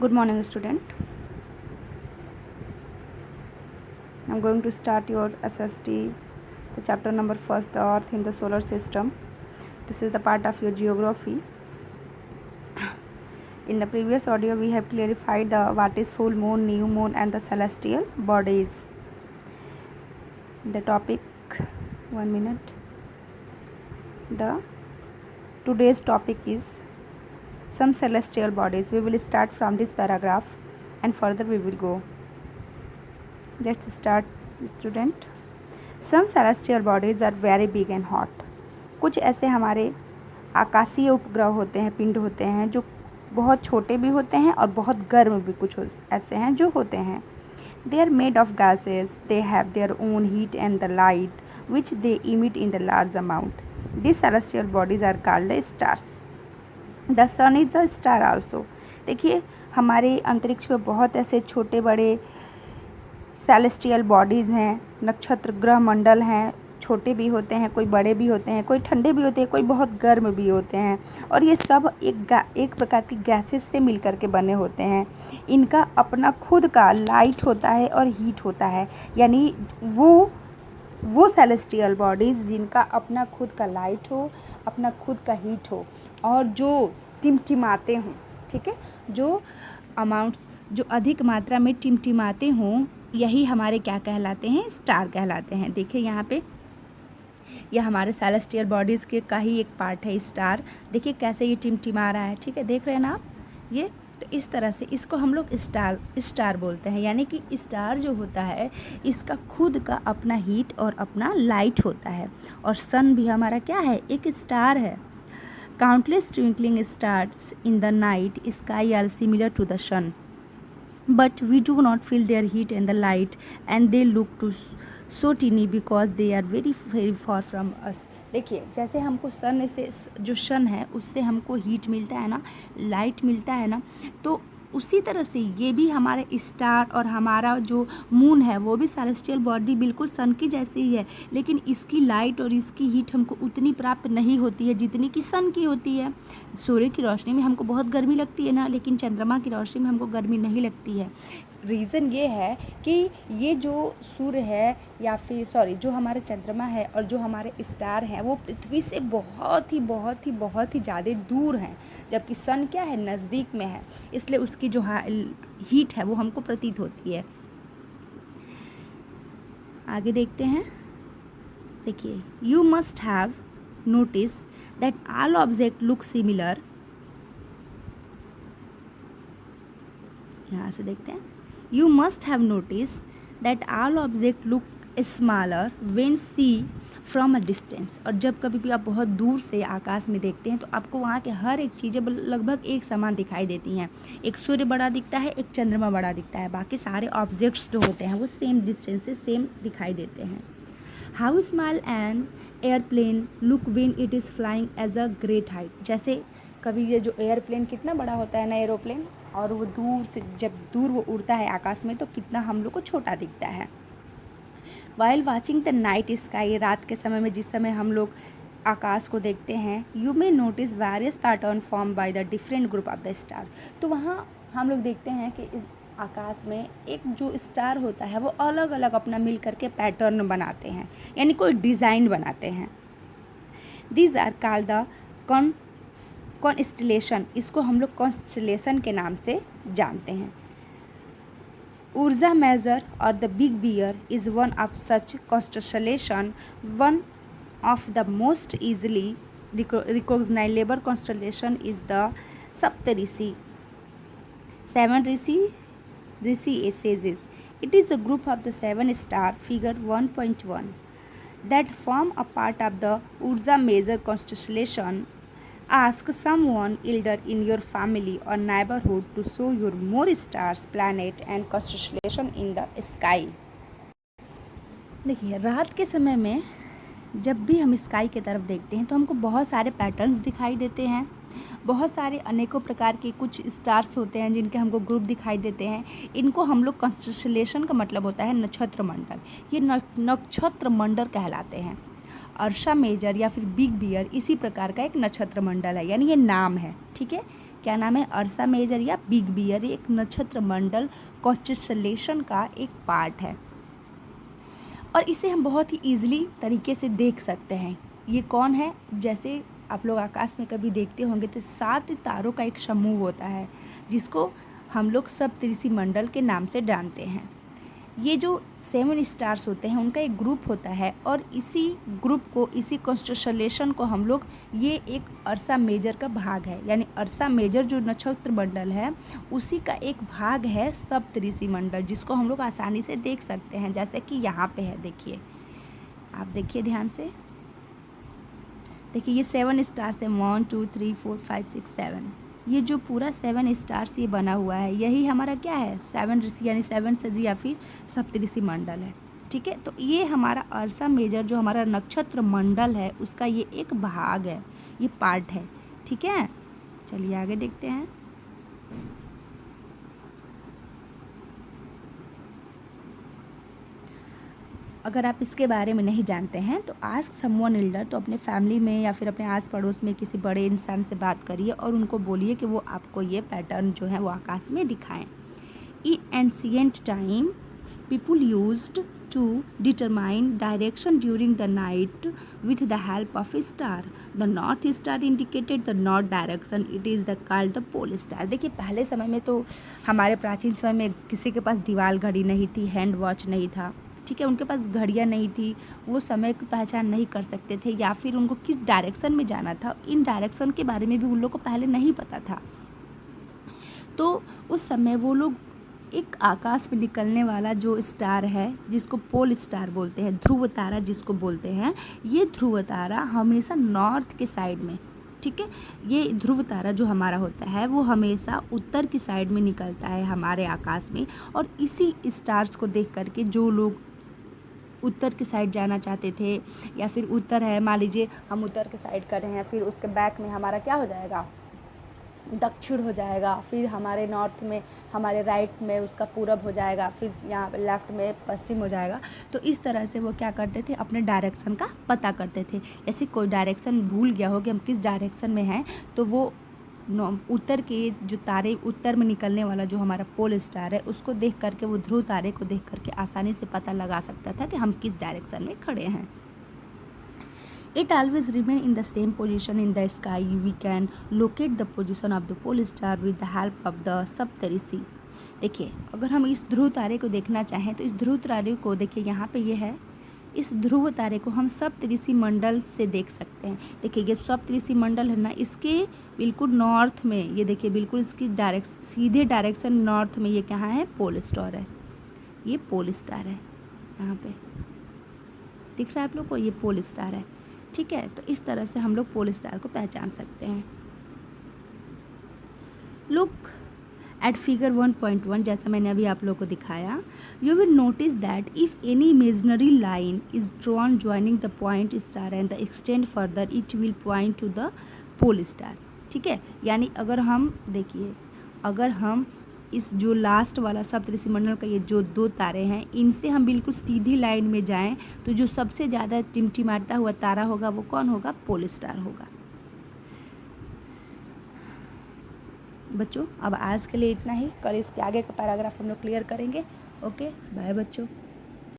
Good morning, student. I'm going to start your SST, the chapter number first, the Earth in the solar system. This is the part of your geography. In the previous audio, we have clarified what is full moon, new moon, and the celestial bodies. The topic, 1 minute. Today's topic is some celestial bodies. We will start from this paragraph and further we will go. Let's start, student. Some celestial bodies are very big and hot. कुछ ऐसे हमारे आकाशीय उपग्रह होते हैं, पिंड होते हैं जो बहुत छोटे भी होते हैं और बहुत गर्म भी कुछ ऐसे हैं जो होते हैं. They are made of gases. They have their own heat and the light which they emit in the large amount. These celestial bodies are called stars. The sun is a star also. देखिए हमारे अंतरिक्ष में बहुत ऐसे छोटे बड़े celestial bodies हैं, नक्षत्र ग्रह मंडल हैं. छोटे भी होते हैं, कोई बड़े भी होते हैं, कोई ठंडे भी होते हैं, कोई बहुत गर्म भी होते हैं. और ये सब एक प्रकार की गैसेस से मिलकर के बने होते हैं. इनका अपना खुद का लाइट होता है और हीट होता है. यानी वो सेलेस्टियल बॉडीज़ जिनका अपना खुद का लाइट हो, अपना खुद का हीट हो और जो टिमटिमाते हों. ठीक है, जो अमाउंट्स जो अधिक मात्रा में टिमटिमाते हों, यही हमारे क्या कहलाते हैं, स्टार कहलाते हैं. देखिए यहाँ पे यह हमारे सेलेस्टियल बॉडीज़ के का ही एक पार्ट है स्टार. देखिए कैसे ये टिमटिमा रहा है. ठीक है, देख रहे हैं ना आप ये. तो इस तरह से इसको हम लोग स्टार बोलते हैं. यानी कि स्टार जो होता है इसका खुद का अपना हीट और अपना लाइट होता है. और सन भी हमारा क्या है, एक स्टार है. Countless twinkling stars in the night sky are similar to the sun, but we do not feel their heat and the light, and they look to so teeny because they are very very far from us. देखिए जैसे हमको सन से जो सन है उससे हमको heat मिलता है ना, लाइट मिलता है ना, तो उसी तरह से ये भी हमारे स्टार और हमारा जो मून है वो भी सेलेस्टियल बॉडी बिल्कुल सन की जैसी ही है. लेकिन इसकी लाइट और इसकी हीट हमको उतनी प्राप्त नहीं होती है जितनी कि सन की होती है. सूर्य की रोशनी में हमको बहुत गर्मी लगती है ना, लेकिन चंद्रमा की रोशनी में हमको गर्मी नहीं लगती है. रीज़न ये है कि ये जो सूर्य है या फिर जो हमारे चंद्रमा है और जो हमारे स्टार हैं वो पृथ्वी से बहुत ही ज़्यादा दूर हैं, जबकि सन क्या है, नज़दीक में है. इसलिए उसकी जो हीट है वो हमको प्रतीत होती है. आगे देखते हैं. देखिए, you must have notice that all object look similar. यहाँ से देखते हैं. You must have noticed that all objects look smaller when seen from a distance. और जब कभी भी आप बहुत दूर से आकाश में देखते हैं तो आपको वहाँ के हर एक चीज़ें लगभग एक समान दिखाई देती हैं. एक सूर्य बड़ा दिखता है, एक चंद्रमा बड़ा दिखता है, बाकी सारे ऑब्जेक्ट्स जो होते हैं वो सेम डिस्टेंस से सेम दिखाई देते हैं. How small an airplane look when it is flying as a great height. जैसे कभी ये जो एयरप्लेन कितना बड़ा होता है ना, एरोप्लेन, और वो दूर से जब दूर वो उड़ता है आकाश में तो कितना हम लोग को छोटा दिखता है. While watching the night sky, रात के समय में जिस समय हम लोग आकाश को देखते हैं, you may notice various pattern formed by the different group of the star. तो वहाँ हम लोग देखते हैं कि इस आकाश में एक जो स्टार होता है वो अलग अलग अपना मिल करके पैटर्न बनाते हैं, यानी कोई डिज़ाइन बनाते हैं. These are called the constellation. इसको हम लोग कॉन्स्टेलेशन के नाम से जानते हैं. ऊर्जा मेजर और the big bear is one of such constellation. One of the most easily recognisable constellation is the Saptarishi. Seven rishi sages. It is a group of the 7 star figure 1.1 that form a part of the Ursa Major constellation. Ask someone elder in your family or neighborhood to show you more stars, planet and constellation in the sky. देखिए रात के समय में जब भी हम sky की तरफ देखते हैं तो हमको बहुत सारे पैटर्न्स दिखाई देते हैं. बहुत सारे अनेकों प्रकार के कुछ स्टार्स होते हैं जिनके हमको ग्रुप दिखाई देते हैं. इनको हम लोग कॉन्स्टेलेशन का मतलब होता है नक्षत्र मंडल. ये नक्षत्र मंडल कहलाते हैं. अर्सा मेजर या फिर बिग बियर इसी प्रकार का एक नक्षत्र मंडल है, यानी ये नाम है, ठीक है। क्या नाम है? अर्सा मेजर या बिग बियर, एक नक्षत्र मंडल कॉन्स्टेलेशन का एक पार्ट है और इसे हम बहुत ही ईजिली तरीके से देख सकते हैं। ये कौन है? जैसे आप लोग आकाश में कभी देखते होंगे तो 7 तारों का एक समूह होता है जिसको हम लोग सप्तऋषि मंडल के नाम से जानते हैं। ये जो 7 स्टार्स होते हैं उनका एक ग्रुप होता है और इसी ग्रुप को, इसी कॉन्स्टेलेशन को हम लोग, ये एक अर्सा मेजर का भाग है, यानी अर्सा मेजर जो नक्षत्र मंडल है उसी का एक भाग है सप्तऋषि मंडल, जिसको हम लोग आसानी से देख सकते हैं। जैसे कि यहाँ पे है, देखिए, आप देखिए ध्यान से, देखिए ये 7 स्टार्स है, 1 2 3 4 5 6 7। ये जो पूरा 7 स्टार्स ये बना हुआ है यही हमारा क्या है? 7 ऋषि यानी 7 सजी या फिर सप्तऋषि मंडल है, ठीक है। तो ये हमारा अर्सा मेजर जो हमारा नक्षत्र मंडल है उसका ये एक भाग है, ये पार्ट है, ठीक है। चलिए आगे देखते हैं। अगर आप इसके बारे में नहीं जानते हैं तो आस्क समवन एल्डर, तो अपने फैमिली में या फिर अपने आस पड़ोस में किसी बड़े इंसान से बात करिए और उनको बोलिए कि वो आपको ये पैटर्न जो है वो आकाश में दिखाएं। इन ancient time people used to determine direction during the night with the help of a star. The north star indicated the north direction. It is the called the pole star. देखिए पहले समय में तो हमारे प्राचीन समय में किसी के पास दीवार घड़ी नहीं थी, हैंड वॉच नहीं था, ठीक है, उनके पास घड़ियाँ नहीं थी, वो समय की पहचान नहीं कर सकते थे या फिर उनको किस डायरेक्शन में जाना था, इन डायरेक्शन के बारे में भी उन लोग को पहले नहीं पता था। तो उस समय वो लोग एक आकाश में निकलने वाला जो स्टार है जिसको पोल स्टार बोलते हैं, ध्रुव तारा जिसको बोलते हैं, ये ध्रुव तारा हमेशा नॉर्थ के साइड में, ठीक है, ये ध्रुव तारा जो हमारा होता है वो हमेशा उत्तर की साइड में निकलता है हमारे आकाश में। और इसी स्टार्स को देख करके जो लोग उत्तर की साइड जाना चाहते थे या फिर उत्तर है, मान लीजिए हम उत्तर के साइड कर रहे हैं, फिर उसके बैक में हमारा क्या हो जाएगा? दक्षिण हो जाएगा, फिर हमारे नॉर्थ में, हमारे राइट में उसका पूरब हो जाएगा, फिर यहाँ लेफ़्ट में पश्चिम हो जाएगा। तो इस तरह से वो क्या करते थे? अपने डायरेक्शन का पता करते थे। जैसे कोई डायरेक्शन भूल गया हो कि हम किस डायरेक्शन में हैं, तो वो उत्तर के जो तारे, उत्तर में निकलने वाला जो हमारा पोल स्टार है उसको देख करके, वो ध्रुव तारे को देख करके आसानी से पता लगा सकता था कि हम किस डायरेक्शन में खड़े हैं। It always remain in the same position in the sky. We can locate the position of the pole star with the help of the सप्तऋषि। देखिए अगर हम इस ध्रुव तारे को देखना चाहें तो इस ध्रुव तारे को देखिए, यहाँ पे ये है, इस ध्रुव तारे को हम सप्तऋषि मंडल से देख सकते हैं। देखिए ये सप्तऋषि मंडल है ना, इसके बिल्कुल नॉर्थ में, ये देखिए बिल्कुल इसकी सीधे डायरेक्शन नॉर्थ में ये कहाँ है? पोल स्टार है, ये पोल स्टार है, यहाँ पे दिख रहा है आप लोग को, ये पोल स्टार है, ठीक है। तो इस तरह से हम लोग पोल स्टार को पहचान सकते हैं। लुक एट फिगर 1.1, जैसा मैंने अभी आप लोगों को दिखाया, you will notice that if any imaginary line is drawn joining the point star and the extend further it will point to the pole star, ठीक है। यानी अगर हम देखिए, अगर हम इस जो लास्ट वाला सप्तऋषि मंडल का ये जो 2 तारे हैं, इनसे हम बिल्कुल सीधी लाइन में जाएं तो जो सबसे ज़्यादा टिमटिमाता हुआ तारा होगा वो कौन होगा? पोल स्टार होगा। बच्चों अब आज के लिए इतना ही, कल इसके आगे का पैराग्राफ हम लोग क्लियर करेंगे। ओके बाय बच्चों।